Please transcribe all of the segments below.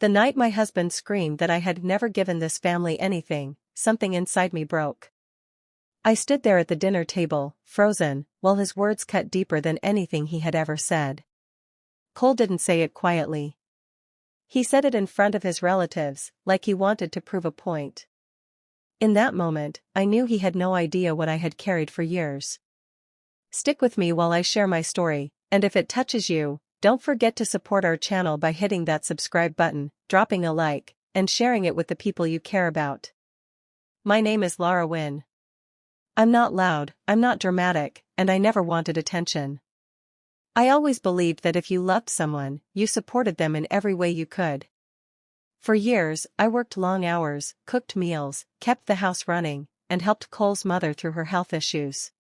The night my husband screamed that I had never given this family anything, something inside me broke. I stood there at the dinner table, frozen, while his words cut deeper than anything he had ever said. Cole didn't say it quietly. He said it in front of his relatives, like he wanted to prove a point. In that moment, I knew he had no idea what I had carried for years. Stick with me while I share my story, and if it touches you, don't forget to support our channel by hitting that subscribe button, dropping a like, and sharing it with the people you care about. My name is Lara Wynn. I'm not loud, I'm not dramatic, and I never wanted attention. I always believed that if you loved someone, you supported them in every way you could. For years, I worked long hours, cooked meals, kept the house running, and helped Cole's mother through her health issues.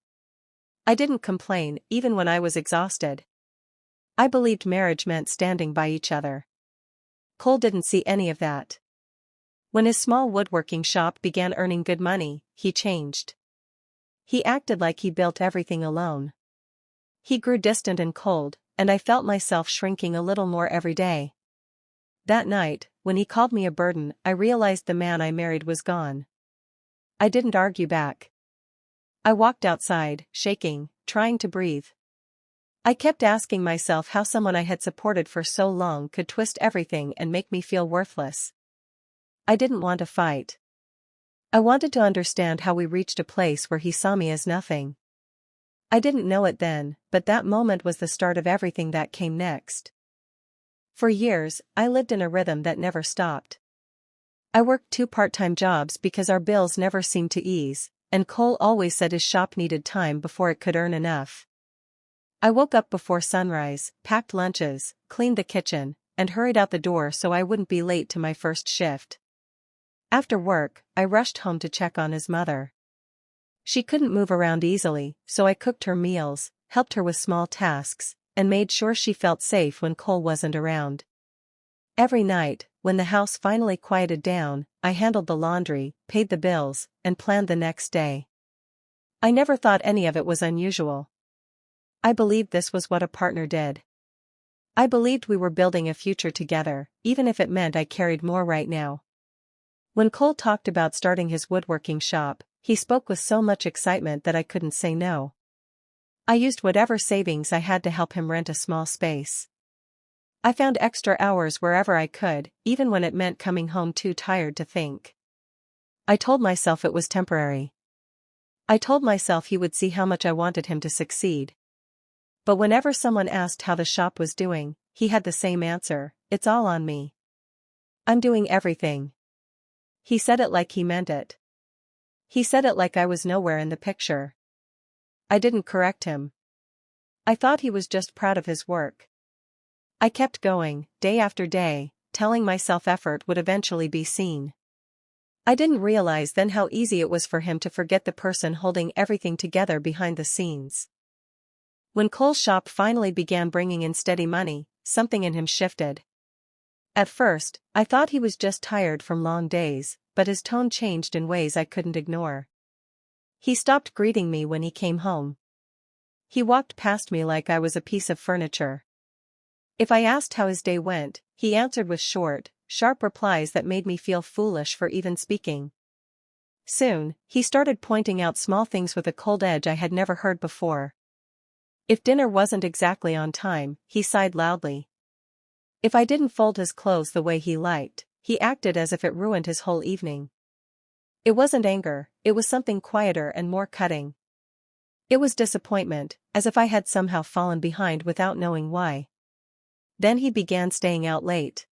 I didn't complain, even when I was exhausted. I believed marriage meant standing by each other. Cole didn't see any of that. When his small woodworking shop began earning good money, he changed. He acted like he built everything alone. He grew distant and cold, and I felt myself shrinking a little more every day. That night, when he called me a burden, I realized the man I married was gone. I didn't argue back. I walked outside, shaking, trying to breathe. I kept asking myself how someone I had supported for so long could twist everything and make me feel worthless. I didn't want to fight. I wanted to understand how we reached a place where he saw me as nothing. I didn't know it then, but that moment was the start of everything that came next. For years, I lived in a rhythm that never stopped. I worked 2 part-time jobs because our bills never seemed to ease, and Cole always said his shop needed time before it could earn enough. I woke up before sunrise, packed lunches, cleaned the kitchen, and hurried out the door so I wouldn't be late to my first shift. After work, I rushed home to check on his mother. She couldn't move around easily, so I cooked her meals, helped her with small tasks, and made sure she felt safe when Cole wasn't around. Every night, when the house finally quieted down, I handled the laundry, paid the bills, and planned the next day. I never thought any of it was unusual. I believed this was what a partner did. I believed we were building a future together, even if it meant I carried more right now. When Cole talked about starting his woodworking shop, he spoke with so much excitement that I couldn't say no. I used whatever savings I had to help him rent a small space. I found extra hours wherever I could, even when it meant coming home too tired to think. I told myself it was temporary. I told myself he would see how much I wanted him to succeed. But whenever someone asked how the shop was doing, he had the same answer: "It's all on me. I'm doing everything." He said it like he meant it. He said it like I was nowhere in the picture. I didn't correct him. I thought he was just proud of his work. I kept going, day after day, telling myself effort would eventually be seen. I didn't realize then how easy it was for him to forget the person holding everything together behind the scenes. When Cole's shop finally began bringing in steady money, something in him shifted. At first, I thought he was just tired from long days, but his tone changed in ways I couldn't ignore. He stopped greeting me when he came home. He walked past me like I was a piece of furniture. If I asked how his day went, he answered with short, sharp replies that made me feel foolish for even speaking. Soon, he started pointing out small things with a cold edge I had never heard before. If dinner wasn't exactly on time, he sighed loudly. If I didn't fold his clothes the way he liked, he acted as if it ruined his whole evening. It wasn't anger, it was something quieter and more cutting. It was disappointment, as if I had somehow fallen behind without knowing why. Then he began staying out late.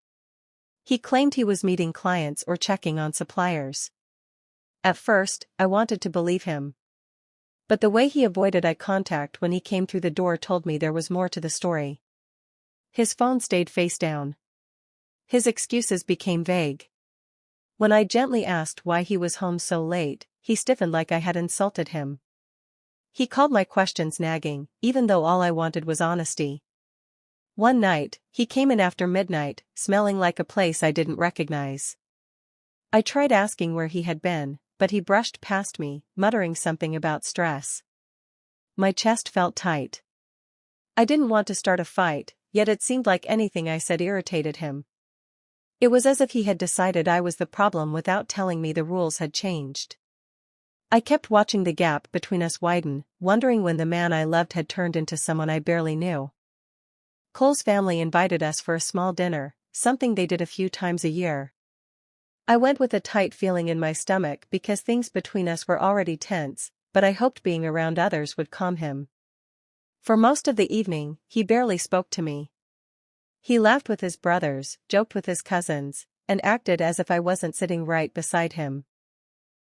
He claimed he was meeting clients or checking on suppliers. At first, I wanted to believe him. But the way he avoided eye contact when he came through the door told me there was more to the story. His phone stayed face down. His excuses became vague. When I gently asked why he was home so late, he stiffened like I had insulted him. He called my questions nagging, even though all I wanted was honesty. One night, he came in after midnight, smelling like a place I didn't recognize. I tried asking where he had been, but he brushed past me, muttering something about stress. My chest felt tight. I didn't want to start a fight, yet it seemed like anything I said irritated him. It was as if he had decided I was the problem without telling me the rules had changed. I kept watching the gap between us widen, wondering when the man I loved had turned into someone I barely knew. Cole's family invited us for a small dinner, something they did a few times a year. I went with a tight feeling in my stomach because things between us were already tense, but I hoped being around others would calm him. For most of the evening, he barely spoke to me. He laughed with his brothers, joked with his cousins, and acted as if I wasn't sitting right beside him.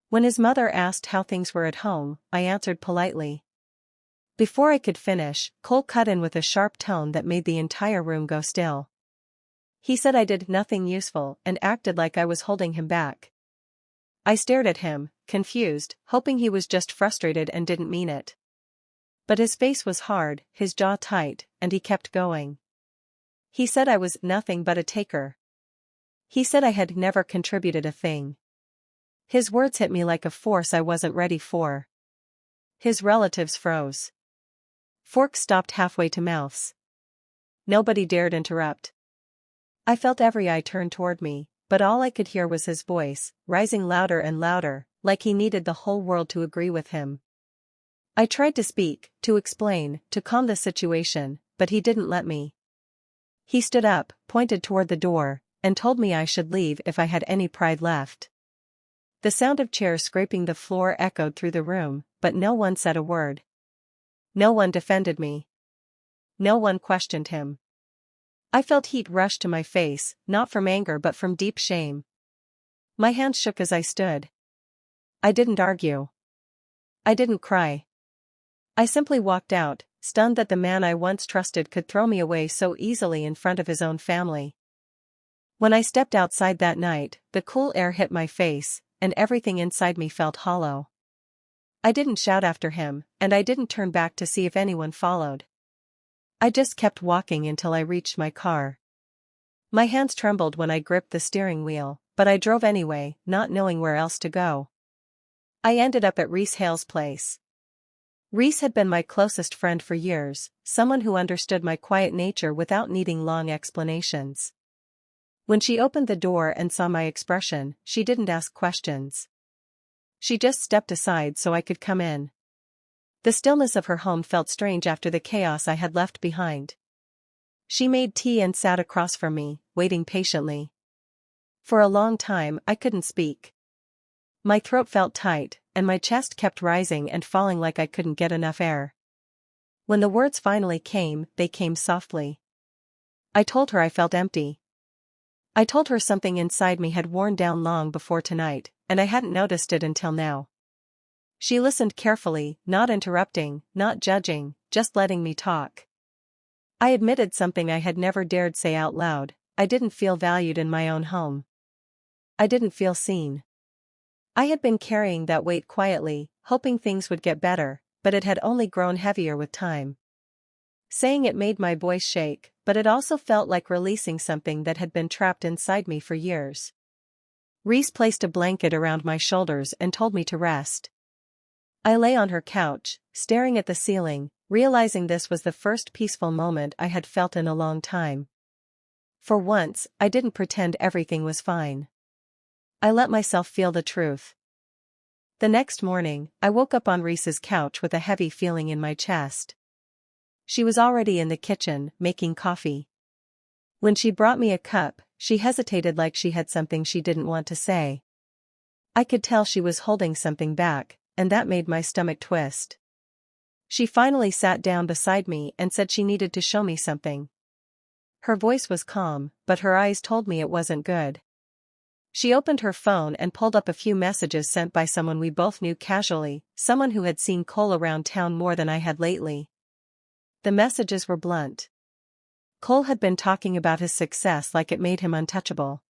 When his mother asked how things were at home, I answered politely. Before I could finish, Cole cut in with a sharp tone that made the entire room go still. He said I did nothing useful and acted like I was holding him back. I stared at him, confused, hoping he was just frustrated and didn't mean it. But his face was hard, his jaw tight, and he kept going. He said I was nothing but a taker. He said I had never contributed a thing. His words hit me like a force I wasn't ready for. His relatives froze. Forks stopped halfway to mouths. Nobody dared interrupt. I felt every eye turn toward me, but all I could hear was his voice, rising louder and louder, like he needed the whole world to agree with him. I tried to speak, to explain, to calm the situation, but he didn't let me. He stood up, pointed toward the door, and told me I should leave if I had any pride left. The sound of chairs scraping the floor echoed through the room, but no one said a word. No one defended me. No one questioned him. I felt heat rush to my face, not from anger but from deep shame. My hands shook as I stood. I didn't argue. I didn't cry. I simply walked out, stunned that the man I once trusted could throw me away so easily in front of his own family. When I stepped outside that night, the cool air hit my face, and everything inside me felt hollow. I didn't shout after him, and I didn't turn back to see if anyone followed. I just kept walking until I reached my car. My hands trembled when I gripped the steering wheel, but I drove anyway, not knowing where else to go. I ended up at Reese Hale's place. Reese had been my closest friend for years, someone who understood my quiet nature without needing long explanations. When she opened the door and saw my expression, she didn't ask questions. She just stepped aside so I could come in. The stillness of her home felt strange after the chaos I had left behind. She made tea and sat across from me, waiting patiently. For a long time I couldn't speak. My throat felt tight, and my chest kept rising and falling like I couldn't get enough air. When the words finally came, they came softly. I told her I felt empty. I told her something inside me had worn down long before tonight, and I hadn't noticed it until now. She listened carefully, not interrupting, not judging, just letting me talk. I admitted something I had never dared say out loud. I didn't feel valued in my own home. I didn't feel seen. I had been carrying that weight quietly, hoping things would get better, but it had only grown heavier with time. Saying it made my voice shake, but it also felt like releasing something that had been trapped inside me for years. Reese placed a blanket around my shoulders and told me to rest. I lay on her couch, staring at the ceiling, realizing this was the first peaceful moment I had felt in a long time. For once, I didn't pretend everything was fine. I let myself feel the truth. The next morning, I woke up on Reese's couch with a heavy feeling in my chest. She was already in the kitchen, making coffee. When she brought me a cup, she hesitated like she had something she didn't want to say. I could tell she was holding something back, and that made my stomach twist. She finally sat down beside me and said she needed to show me something. Her voice was calm, but her eyes told me it wasn't good. She opened her phone and pulled up a few messages sent by someone we both knew casually, someone who had seen Cole around town more than I had lately. The messages were blunt. Cole had been talking about his success like it made him untouchable.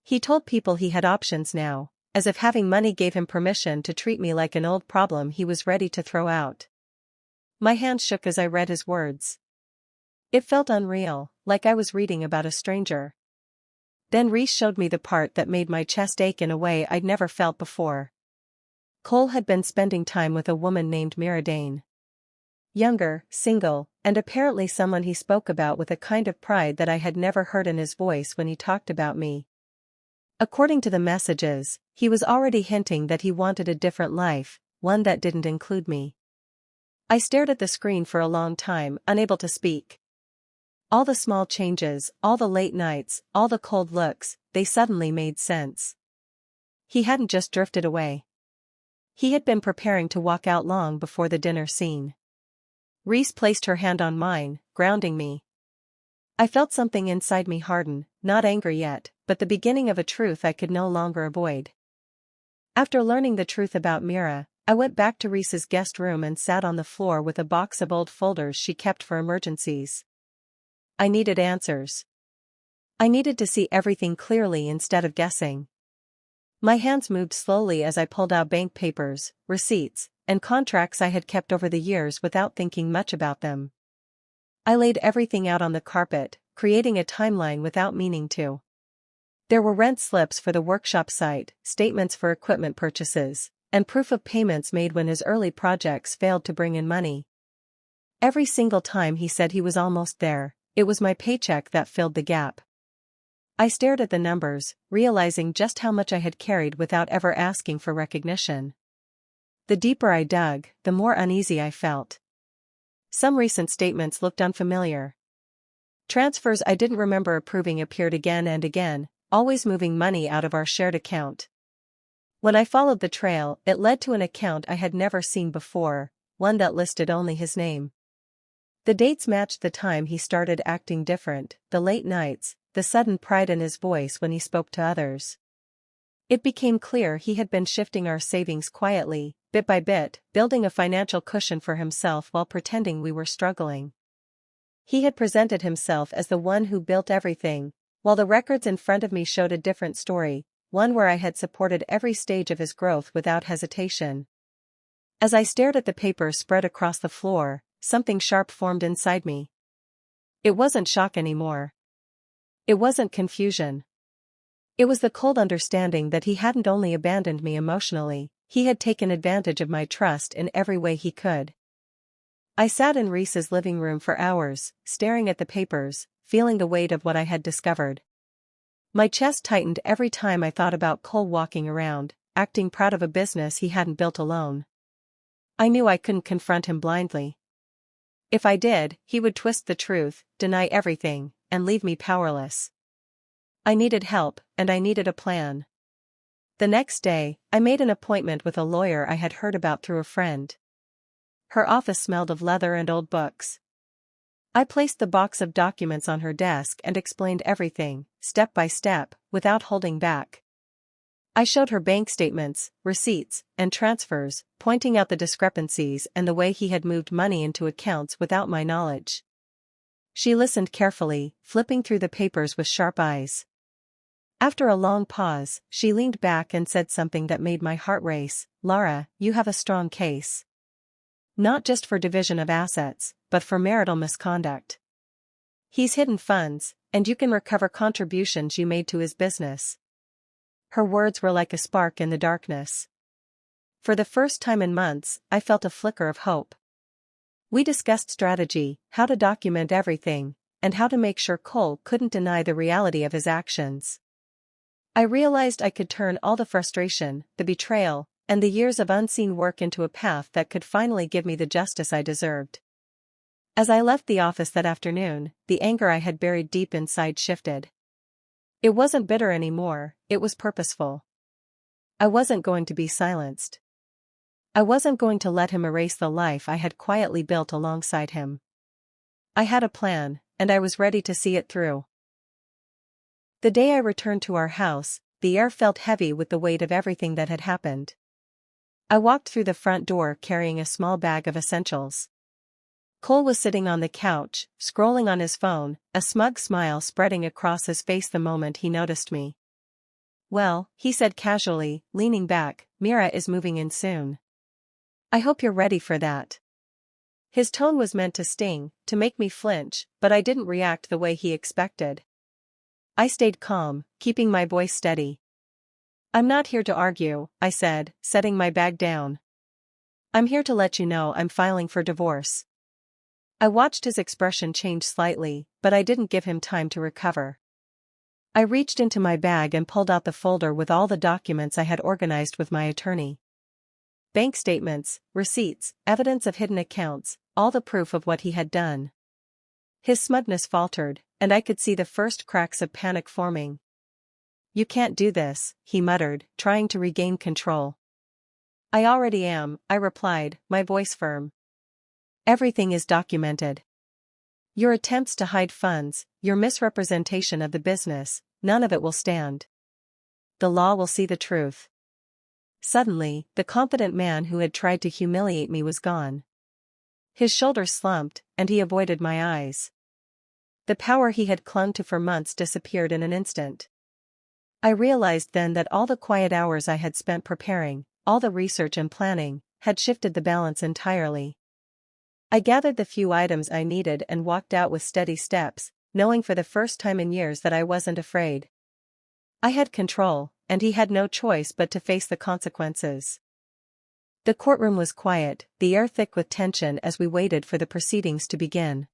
He told people he had options now, as if having money gave him permission to treat me like an old problem he was ready to throw out. My hand shook as I read his words. It felt unreal, like I was reading about a stranger. Then Reese showed me the part that made my chest ache in a way I'd never felt before. Cole had been spending time with a woman named Miradane. Younger, single, and apparently someone he spoke about with a kind of pride that I had never heard in his voice when he talked about me. According to the messages, he was already hinting that he wanted a different life, one that didn't include me. I stared at the screen for a long time, unable to speak. All the small changes, all the late nights, all the cold looks, they suddenly made sense. He hadn't just drifted away. He had been preparing to walk out long before the dinner scene. Reese placed her hand on mine, grounding me. I felt something inside me harden, not anger yet, but the beginning of a truth I could no longer avoid. After learning the truth about Mira, I went back to Reese's guest room and sat on the floor with a box of old folders she kept for emergencies. I needed answers. I needed to see everything clearly instead of guessing. My hands moved slowly as I pulled out bank papers, receipts, and contracts I had kept over the years without thinking much about them. I laid everything out on the carpet, creating a timeline without meaning to. There were rent slips for the workshop site, statements for equipment purchases, and proof of payments made when his early projects failed to bring in money. Every single time he said he was almost there, it was my paycheck that filled the gap. I stared at the numbers, realizing just how much I had carried without ever asking for recognition. The deeper I dug, the more uneasy I felt. Some recent statements looked unfamiliar. Transfers I didn't remember approving appeared again and again, always moving money out of our shared account. When I followed the trail, it led to an account I had never seen before, one that listed only his name. The dates matched the time he started acting different, the late nights, the sudden pride in his voice when he spoke to others. It became clear he had been shifting our savings quietly, bit by bit, building a financial cushion for himself while pretending we were struggling. He had presented himself as the one who built everything, while the records in front of me showed a different story, one where I had supported every stage of his growth without hesitation. As I stared at the papers spread across the floor, something sharp formed inside me. It wasn't shock anymore. It wasn't confusion. It was the cold understanding that he hadn't only abandoned me emotionally, he had taken advantage of my trust in every way he could. I sat in Reese's living room for hours, staring at the papers, feeling the weight of what I had discovered. My chest tightened every time I thought about Cole walking around, acting proud of a business he hadn't built alone. I knew I couldn't confront him blindly. If I did, he would twist the truth, deny everything, and leave me powerless. I needed help, and I needed a plan. The next day, I made an appointment with a lawyer I had heard about through a friend. Her office smelled of leather and old books. I placed the box of documents on her desk and explained everything, step by step, without holding back. I showed her bank statements, receipts, and transfers, pointing out the discrepancies and the way he had moved money into accounts without my knowledge. She listened carefully, flipping through the papers with sharp eyes. After a long pause, she leaned back and said something that made my heart race. "Lara, you have a strong case. Not just for division of assets, but for marital misconduct. He's hidden funds, and you can recover contributions you made to his business." Her words were like a spark in the darkness. For the first time in months, I felt a flicker of hope. We discussed strategy, how to document everything, and how to make sure Cole couldn't deny the reality of his actions. I realized I could turn all the frustration, the betrayal, and the years of unseen work into a path that could finally give me the justice I deserved. As I left the office that afternoon, the anger I had buried deep inside shifted. It wasn't bitter anymore, it was purposeful. I wasn't going to be silenced. I wasn't going to let him erase the life I had quietly built alongside him. I had a plan, and I was ready to see it through. The day I returned to our house, the air felt heavy with the weight of everything that had happened. I walked through the front door carrying a small bag of essentials. Cole was sitting on the couch, scrolling on his phone, a smug smile spreading across his face the moment he noticed me. "Well," he said casually, leaning back, "Mira is moving in soon. I hope you're ready for that." His tone was meant to sting, to make me flinch, but I didn't react the way he expected. I stayed calm, keeping my voice steady. "I'm not here to argue," I said, setting my bag down. "I'm here to let you know I'm filing for divorce." I watched his expression change slightly, but I didn't give him time to recover. I reached into my bag and pulled out the folder with all the documents I had organized with my attorney. Bank statements, receipts, evidence of hidden accounts, all the proof of what he had done. His smugness faltered, and I could see the first cracks of panic forming. "You can't do this," he muttered, trying to regain control. "I already am," I replied, my voice firm. "Everything is documented. Your attempts to hide funds, your misrepresentation of the business, none of it will stand. The law will see the truth." Suddenly, the confident man who had tried to humiliate me was gone. His shoulders slumped, and he avoided my eyes. The power he had clung to for months disappeared in an instant. I realized then that all the quiet hours I had spent preparing, all the research and planning, had shifted the balance entirely. I gathered the few items I needed and walked out with steady steps, knowing for the first time in years that I wasn't afraid. I had control, and he had no choice but to face the consequences. The courtroom was quiet, the air thick with tension as we waited for the proceedings to begin.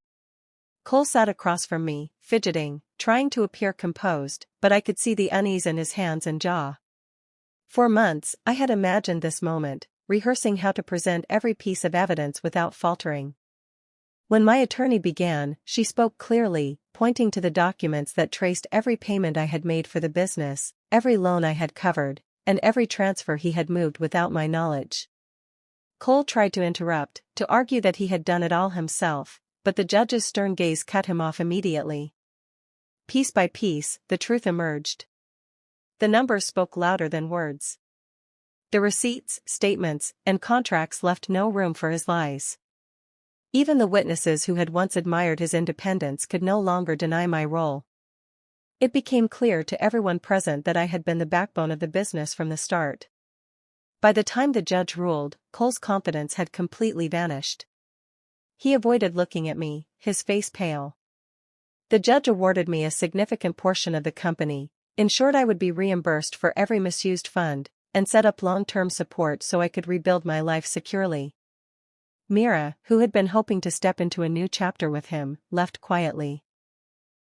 Cole sat across from me, fidgeting, trying to appear composed, but I could see the unease in his hands and jaw. For months, I had imagined this moment, rehearsing how to present every piece of evidence without faltering. When my attorney began, she spoke clearly, pointing to the documents that traced every payment I had made for the business, every loan I had covered, and every transfer he had moved without my knowledge. Cole tried to interrupt, to argue that he had done it all himself, but the judge's stern gaze cut him off immediately. Piece by piece, the truth emerged. The numbers spoke louder than words. The receipts, statements, and contracts left no room for his lies. Even the witnesses who had once admired his independence could no longer deny my role. It became clear to everyone present that I had been the backbone of the business from the start. By the time the judge ruled, Cole's confidence had completely vanished. He avoided looking at me, his face pale. The judge awarded me a significant portion of the company, ensured I would be reimbursed for every misused fund, and set up long-term support so I could rebuild my life securely. Mira, who had been hoping to step into a new chapter with him, left quietly.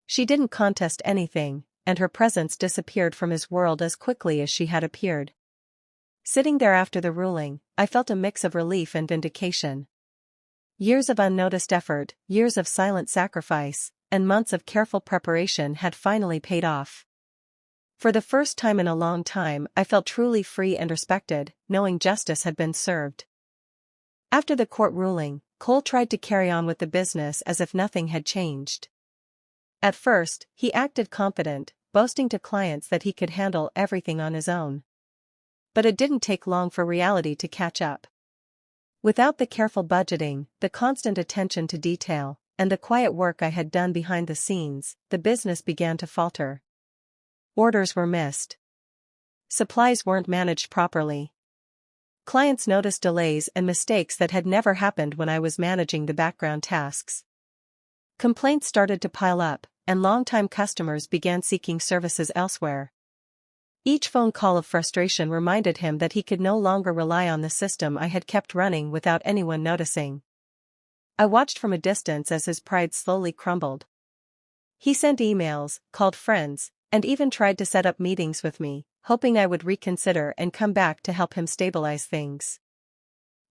She didn't contest anything, and her presence disappeared from his world as quickly as she had appeared. Sitting there after the ruling, I felt a mix of relief and vindication. Years of unnoticed effort, years of silent sacrifice, and months of careful preparation had finally paid off. For the first time in a long time, I felt truly free and respected, knowing justice had been served. After the court ruling, Cole tried to carry on with the business as if nothing had changed. At first, he acted confident, boasting to clients that he could handle everything on his own. But it didn't take long for reality to catch up. Without the careful budgeting, the constant attention to detail, and the quiet work I had done behind the scenes, the business began to falter. Orders were missed. Supplies weren't managed properly. Clients noticed delays and mistakes that had never happened when I was managing the background tasks. Complaints started to pile up, and longtime customers began seeking services elsewhere. Each phone call of frustration reminded him that he could no longer rely on the system I had kept running without anyone noticing. I watched from a distance as his pride slowly crumbled. He sent emails, called friends, and even tried to set up meetings with me, hoping I would reconsider and come back to help him stabilize things.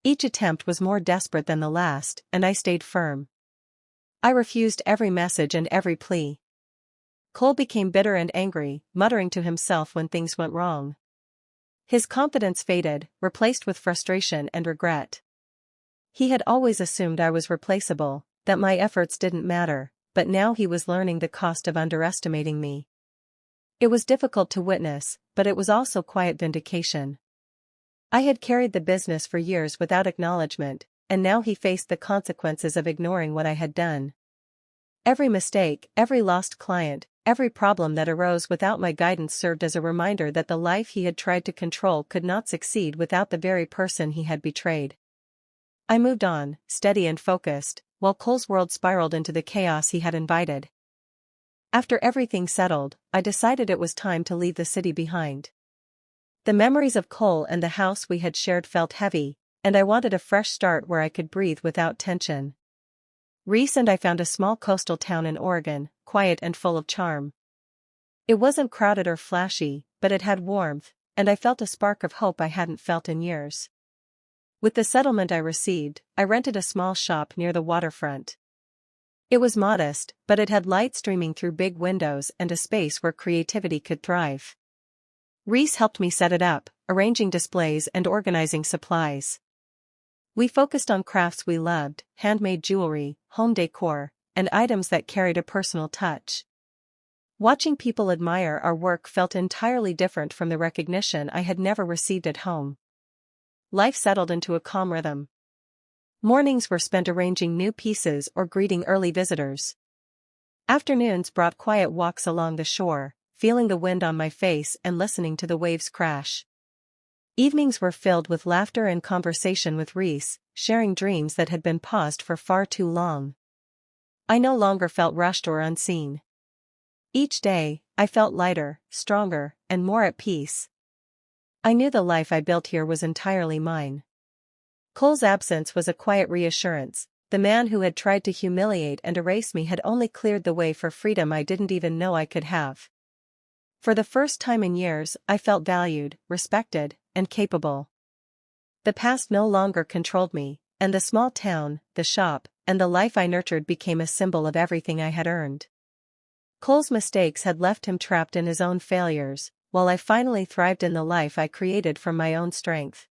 Each attempt was more desperate than the last, and I stayed firm. I refused every message and every plea. Cole became bitter and angry, muttering to himself when things went wrong. His confidence faded, replaced with frustration and regret. He had always assumed I was replaceable, that my efforts didn't matter, but now he was learning the cost of underestimating me. It was difficult to witness, but it was also quiet vindication. I had carried the business for years without acknowledgement, and now he faced the consequences of ignoring what I had done. Every mistake, every lost client, every problem that arose without my guidance served as a reminder that the life he had tried to control could not succeed without the very person he had betrayed. I moved on, steady and focused, while Cole's world spiraled into the chaos he had invited. After everything settled, I decided it was time to leave the city behind. The memories of Cole and the house we had shared felt heavy, and I wanted a fresh start where I could breathe without tension. Reese and I found a small coastal town in Oregon, quiet and full of charm. It wasn't crowded or flashy, but it had warmth, and I felt a spark of hope I hadn't felt in years. With the settlement I received, I rented a small shop near the waterfront. It was modest, but it had light streaming through big windows and a space where creativity could thrive. Reese helped me set it up, arranging displays and organizing supplies. We focused on crafts we loved, handmade jewelry, home decor, and items that carried a personal touch. Watching people admire our work felt entirely different from the recognition I had never received at home. Life settled into a calm rhythm. Mornings were spent arranging new pieces or greeting early visitors. Afternoons brought quiet walks along the shore, feeling the wind on my face and listening to the waves crash. Evenings were filled with laughter and conversation with Reese, sharing dreams that had been paused for far too long. I no longer felt rushed or unseen. Each day, I felt lighter, stronger, and more at peace. I knew the life I built here was entirely mine. Cole's absence was a quiet reassurance. The man who had tried to humiliate and erase me had only cleared the way for freedom I didn't even know I could have. For the first time in years, I felt valued, respected, and capable. The past no longer controlled me, and the small town, the shop, and the life I nurtured became a symbol of everything I had earned. Cole's mistakes had left him trapped in his own failures, while I finally thrived in the life I created from my own strength.